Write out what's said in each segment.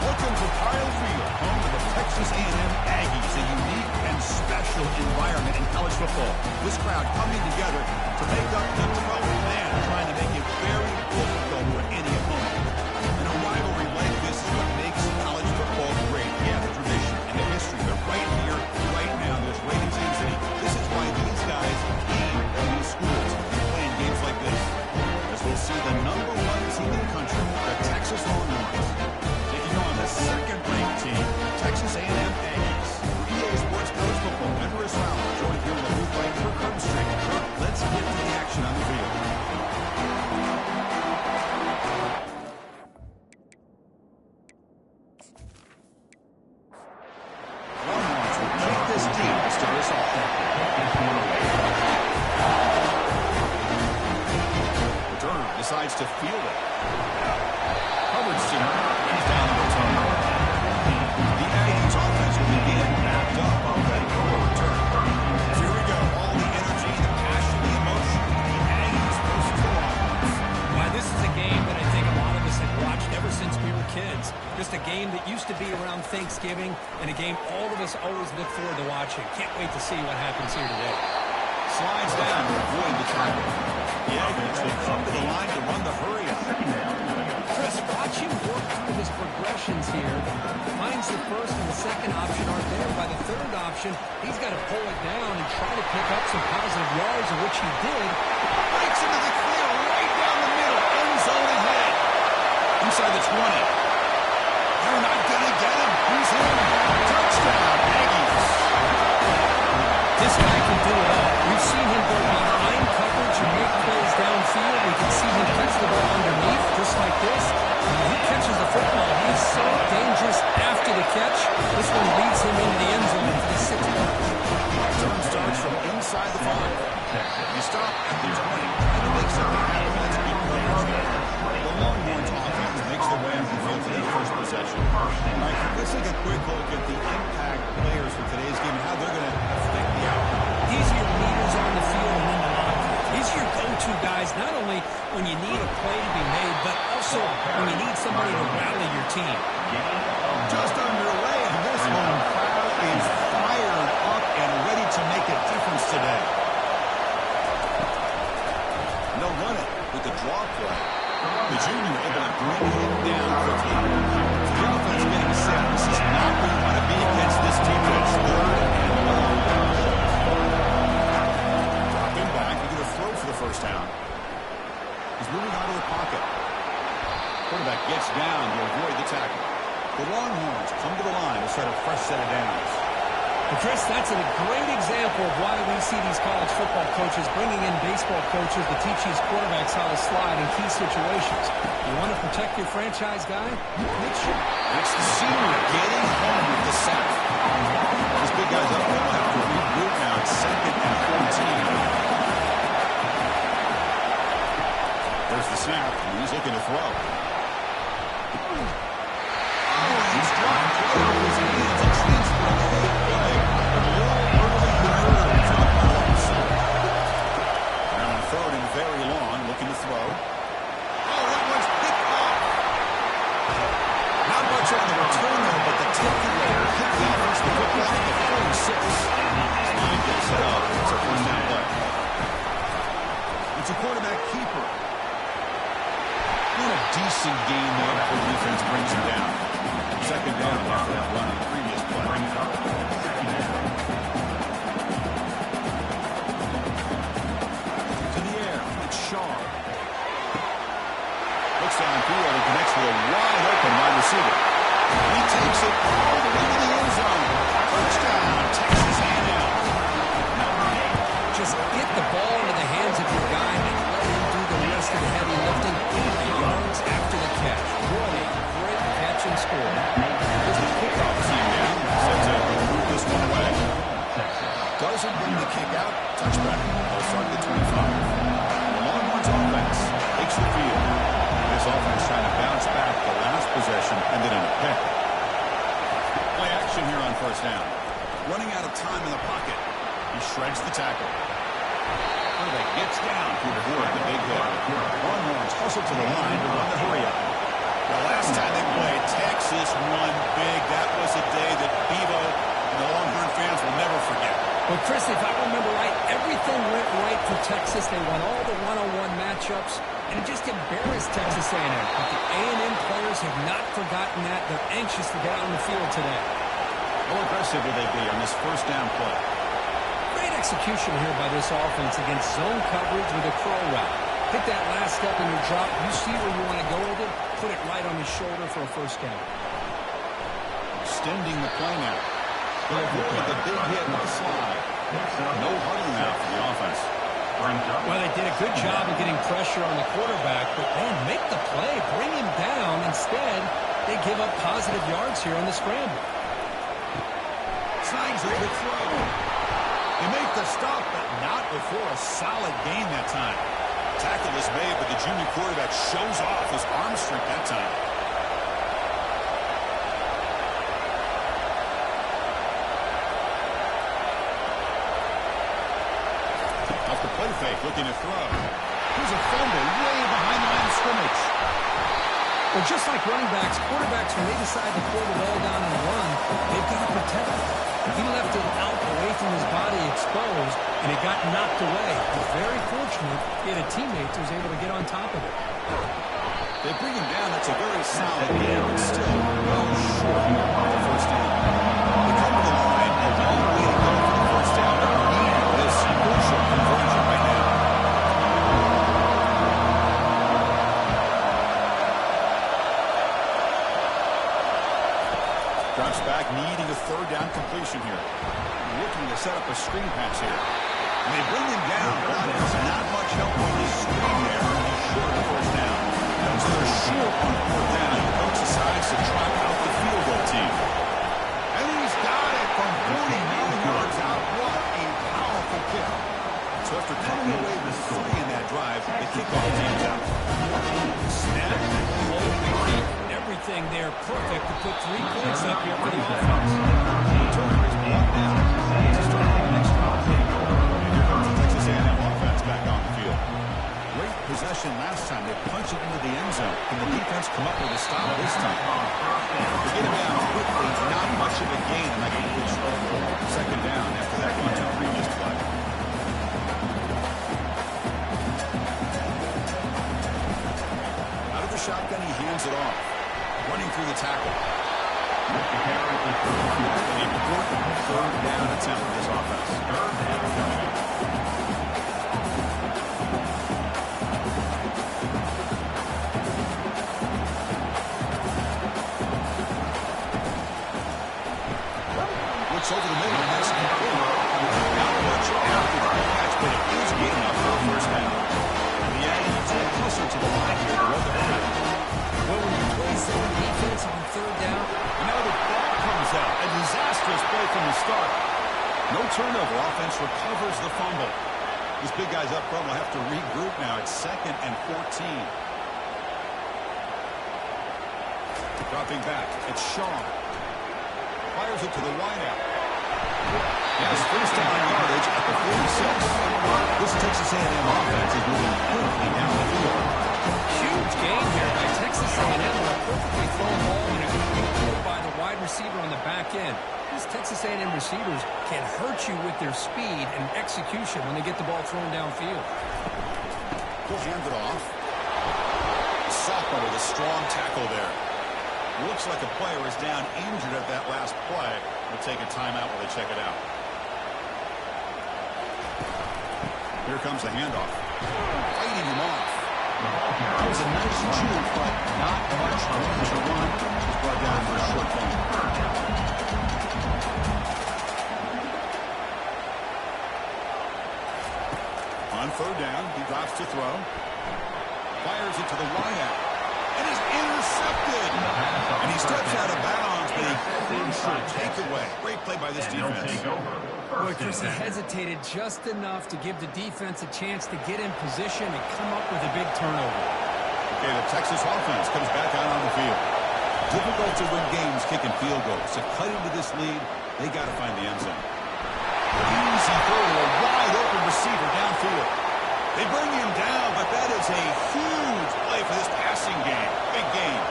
Welcome to Kyle Field, home of the Texas A&M Aggies, a unique and special environment in college football. This crowd coming together to make up the 12th man, trying to make it very difficult for any opponent. And a rivalry like this is what makes college football great. Yeah, the tradition and the history, but right here, right now, there's great intensity. This is why these guys aim in these schools playing games like this. As we'll see the #1 team in the country, the Texas Longhorns, taking on the second-ranked team, Texas A&M Aggies. EA Sports College Football, and Chris Fowler, joined here in the booth by Kirk Armstrong. Let's get to the action on the field. Longhorns will kick this deep to start us off. Returner decides to field it. Covered center. He's down the return. The Aggies offense will begin backed up already for a return. So here we go. All the energy, the passion, the emotion. The Aggies versus the Longhorns. Why, this is a game that I think a lot of us have watched ever since we were kids. Just a game that used to be around Thanksgiving, and a game all of us always look forward to watching. Can't wait to see what happens here today. Slides down to avoid the tackle. The Aggies will come to the line to run the hurry up. Chris, watch him work through his progressions here. Finds the first and the second option aren't there. By the third option, he's got to pull it down and try to pick up some positive yards, of which he did. Breaks into the clear right down the middle. End zone ahead. Inside the 20. They're not going to get him. He's in. Touchdown, Aggies. This guy can do it all. We've seen him go behind coverage and make plays downfield. We can see him catch the ball underneath, just like this. When he catches the football, he's so dangerous after the catch. This one leads him into the end zone for the 6 points. Turn starts from inside the 5. You stop at the 20. Trying to make something happen. That's good players there. The Longhorns offense makes the way up the field for their first possession. All right, let's take a quick look at the impact players for today's game and how they're going to affect the outcome. These are your leaders on the field and in the locker room. These are your go-to guys, not only when you need a play to be made, but also when you need somebody to rally your team. Just underway, and this one crowd is fired up and ready to make a difference today. They'll run it with the draw play. The junior able to bring him down quickly. So the offense getting set. This is not where you want to be against this defense. Third and long. Dropping back, he get a throw for the first down. He's moving out of the pocket. Quarterback gets down to avoid the tackle. The Longhorns come to the line to set a fresh set of downs. Well, Chris, that's a great example of why we see these college football coaches bringing in baseball coaches to teach these quarterbacks how to slide in key situations. You want to protect your franchise guy? Make sure. That's the senior getting home with the sack. This big guy's up. They'll have to regroup now. It's 2nd and 14. There's the snap, and he's looking to throw. He's dropped right off his hands. A transfer big play. A little early nerves on the offensive. Now on 3rd and very long, looking to throw. Oh, that one's picked off. Not much on the return there, but the takeaway hit the offensive football at the 46. His line gets set up. It's a first down play. It's a quarterback keeper. What a decent game there before the defense brings him down. 2nd down after that run on the previous play. To the air, it's Shaw. Looks downfield and connects with a wide open wide receiver. He takes it all the way to the end zone. Touchdown, Texas A&M. Just get the ball into the hands of your guy and let him do the rest of the heavy lifting. 80 yards after the catch. What a great catch and score. There's the kickoff team down. Set to move this one away. Doesn't bring the kick out. Touchback. They'll start at the 25. The Longhorns offense takes the field. This offense trying to bounce back. The last possession ended in a pick. Play action here on 1st down. Running out of time in the pocket. He shreds the tackle. Quarterback gets down to avoid the big hit. Longhorns hustle to the line to run the hurry up. The last time they played, Texas won big. That was a day that Bevo and the Longhorn fans will never forget. Well, Chris, if I remember right, everything went right for Texas. They won all the one-on-one matchups, and it just embarrassed Texas A&M. But the A&M players have not forgotten that. They're anxious to get out on the field today. How aggressive will they be on this first down play? Great execution here by this offense against zone coverage with a curl route. Pick that last step in your drop. You see where you want to go with it, put it right on his shoulder for a first down. Extending the play now. They'll avoid the big hit with the slide. No huddle now for the offense. Well, they did a good job of getting pressure on the quarterback, but man, make the play, bring him down. Instead, they give up positive yards here on the scramble. Signs a good throw. They make the stop, but not before a solid gain that time. Tackle is made, but the junior quarterback shows off his arm strength that time. Off the play fake, looking to throw. Here's a fumble way behind the line of scrimmage. Well, just like running backs, quarterbacks, when they decide to pull the ball down and run, they've got to protect it. He left it out away from his body exposed, and it got knocked away. He's very fortunate he had a teammate who was able to get on top of it. They bring him down. That's a very solid game, but still well short of the first down. They come to the line, a long way to go for the first down. They're needing this crucial conversion right now. Drops back, needing a third down completion here. Looking to set up a screen pass here. And they bring him down, but there's not much help on this screen there. He's short of the first down. So they're short on fourth down. The coach decides to trot out the field goal team. And he's got it from 49 yards out. What a powerful kick. So after coming away with 3 in that drive, the kickoff team's out. Snap, hold, and keep. Everything there perfect to put 3 points up here for the offense. Turnovers blocked down. To start the next drive. And here comes the Texas A&M offense back on the field. Great possession last time. They punch it into the end zone. Can the defense come up with a stop this time? They get him down quickly. Not much of a gain in that completion. Second down after that 1-2 previous play. Out of the shotgun, he hands it off. Running through the tackle. An important third down attempt for this offense. Third down coming up. Looks over the middle, and that's complete. Not much after the catch, but it is good enough for a first down. And the Aggies get closer to the line here to run the back. Well, when you play zone defense on third down, Now the ball comes out. A disastrous play from the start. No turnover. Offense recovers the fumble. These big guys up front will have to regroup now. It's 2nd and 14. Dropping back. It's Shaw. Fires it to the wideout. Yes, first down yardage at the 46. This Texas A&M offense is moving quickly down the field. huge gain here by Texas A&M on a perfectly thrown ball and a good throw by the wide receiver on the back end. These Texas A&M receivers can hurt you with their speed and execution when they get the ball thrown downfield. He'll hand it off. Sophomore with a strong tackle there. Looks like a player is down injured at that last play. We'll take a timeout while they check it out. Here comes the handoff. Fighting him off. That was a nice juke, but not much room to run. Just brought down for a short gain. On third down, he drops to throw. Fires it to the wideout. And is intercepted. And he steps out of bounds, but a crucial takeaway. Great play by this defense. Boy, Chris, he hesitated just enough to give the defense a chance to get in position and come up with a big turnover. Okay, the Texas offense comes back out on the field. Difficult to win games kicking field goals. To cut into this lead, they got to find the end zone. Easy throw to a wide open receiver downfield. They bring him down, but that is a huge play for this passing game. Big game.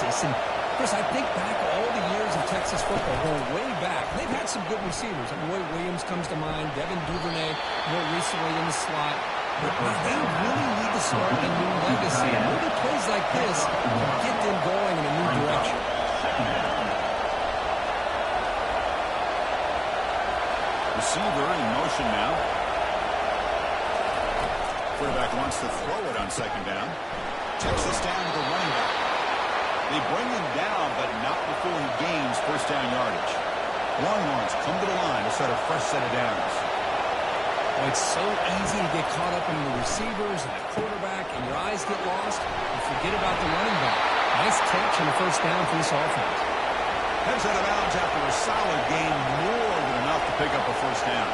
Texas. And Chris, I think back all the years of Texas football, going way back, they've had some good receivers. Roy Williams comes to mind, Devin Duvernay more recently in the slot. But they really need to start a new legacy. And maybe plays like this get them going in a new direction. Receiver in motion now. Quarterback wants to throw it on second down. Checks this down to the running back. They bring him down, but not before he gains first down yardage. Longhorns come to the line to set a fresh set of downs. Well, it's so easy to get caught up in the receivers and the quarterback, and your eyes get lost. You forget about the running back. Nice catch and a first down for this offense. Heads out of bounds after a solid gain, more than enough to pick up a first down.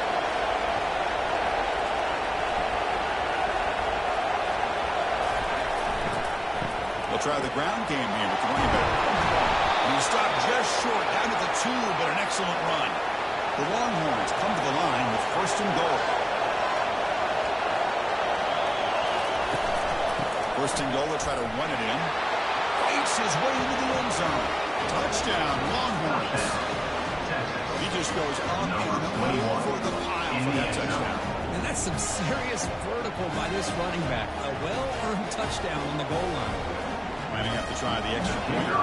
They'll try the ground game here with the running back. And he stopped just short, down to the 2, but an excellent run. The Longhorns come to the line with first and goal. First and goal, they'll try to run it in. Fights his way into the end zone. Touchdown, Longhorns. He just goes on and over the pile for that touchdown. And that's some serious vertical by this running back. A well-earned touchdown on the goal line. Might have to try the extra pointer.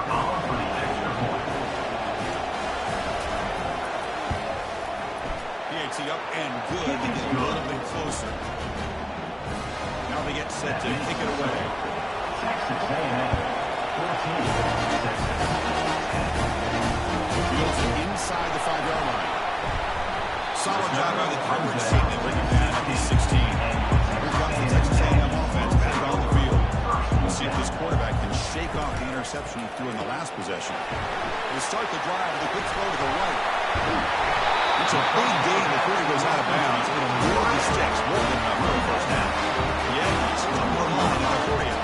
PAT up and good to get a little bit closer. Now they get set to kick it away. Fields it inside the 5-yard line. Solid job by the coverage team. They bring him down at the 16. Here comes the Texas A&M offense back on the field. We'll see if this quarterback can shake off the interception he threw in the last possession. They start the drive with a good throw to the right. It's a big gain before he goes out of bounds. It'll move the sticks more than enough for a first down. The Aggies come to the line now for you.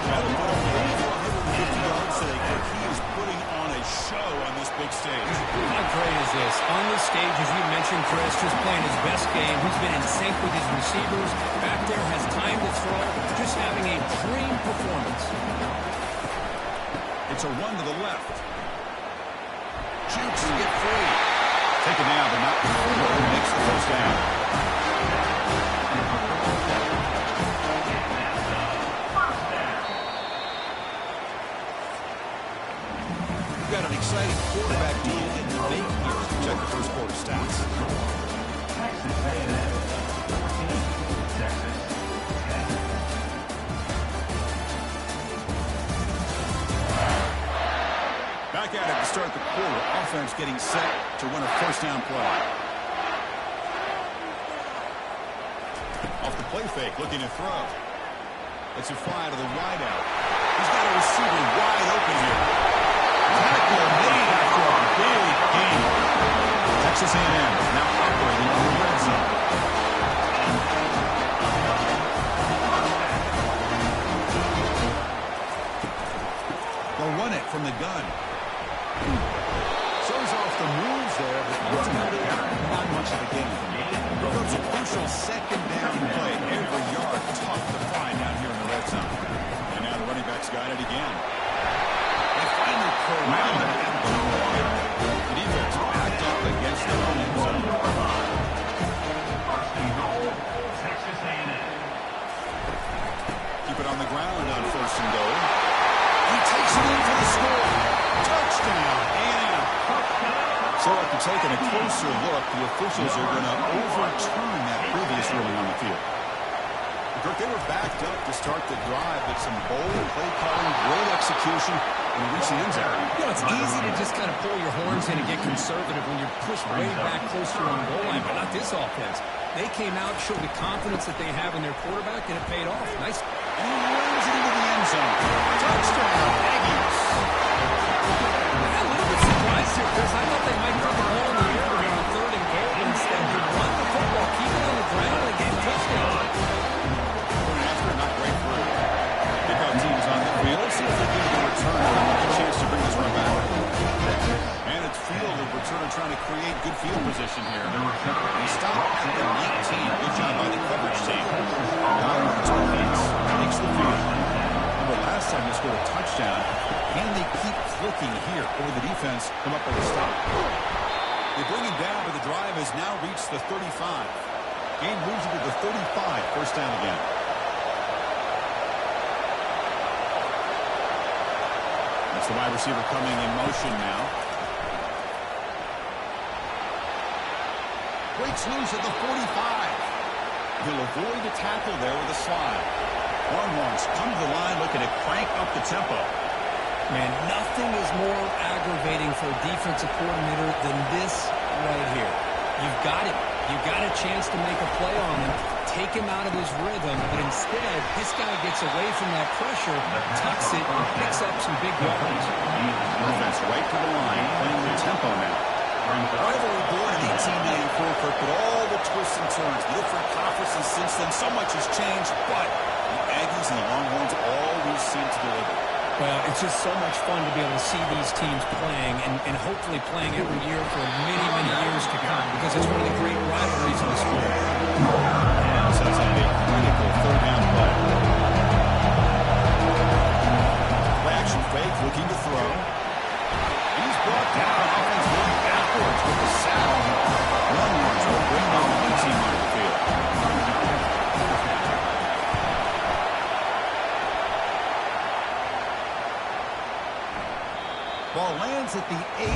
Now they put up 150 yards today. He is putting on a show on this big stage. How great is this? On this stage, as you mentioned, Chris, just playing his best game. He's been in sync with his receivers. Back there, has time to throw. Just having a dream performance. It's a run to the left. Shoots to get free. Taken down, but not before he makes the first down. We've got an exciting quarterback deal in the making here. Check the first quarter stats. Texas A&M 14, Texas 10. Back at it to start the quarter. Offense getting set to run a first down play. Off the play fake, looking to throw. It's a fly to the wide out. He's got a receiver wide open here. Tackle made after a big gain. Texas A&M now operating on the red zone. They'll run it from the gun. Shows off the moves there, but ultimately not much of a gain. Becomes a crucial second down play. Every yard tough to find down here in the red zone. And now the running back's got it again. They finally corral it and go wide. The defense backed up against their own end zone. Texas A&M. Keep it on the ground on first and goal. He takes it in for the score. Touchdown, A&M. So after taking a closer look, the officials are going to overturn that previous ruling on the field. Kirk, they were backed up to start the drive, but some bold play calling, great execution, and reach the end zone. You know, it's easy to just kind of pull your horns in and get conservative when you're pushed way back close to your own goal line, but not this offense. They came out, showed the confidence that they have in their quarterback, and it paid off. Nice. And he runs it into the end zone. Touchdown, Aggies. A little bit surprised here, Chris. I thought they might put the ball in the air around third and goal, but instead they run the football, keep it on the ground, and get a touchdown. After not great for pickup teams on the field. Let's see if they can get a return. A chance to bring this one back. And it's field of returner trying to create good field position here. They stop at the 18. Good job by the coverage team. Now, Thomas takes the field. Number last last time they scored a touchdown. Can they keep clicking here, or will the defense come up with a stop? They bring him down, but the drive has now reached the 35. Game moves into the 35, first down again. That's the wide receiver coming in motion now. Breaks loose at the 45. He'll avoid the tackle there with a slide. Longhorns come to the line looking to crank up the tempo. Man, nothing is more aggravating for a defensive coordinator than this right here. You've got it. You've got a chance to make a play on him, take him out of his rhythm, but instead, this guy gets away from that pressure, tucks it, and picks up some big yards. Offense right to the line, playing the tempo now. Rivalry born in 1894, Kirk, but all the twists and turns, the different conferences since then, so much has changed, but the Aggies and the Longhorns always seem to deliver. Well, it's just so much fun to be able to see these teams playing and hopefully playing every year for many, many years to come because it's one of the great rivalries in the sport. Now sets up a critical third down play. Play action fake, looking to throw. He's brought down. Offense going backwards with the sack. Longhorns will bring the home team onto the field. Ball lands at the 8,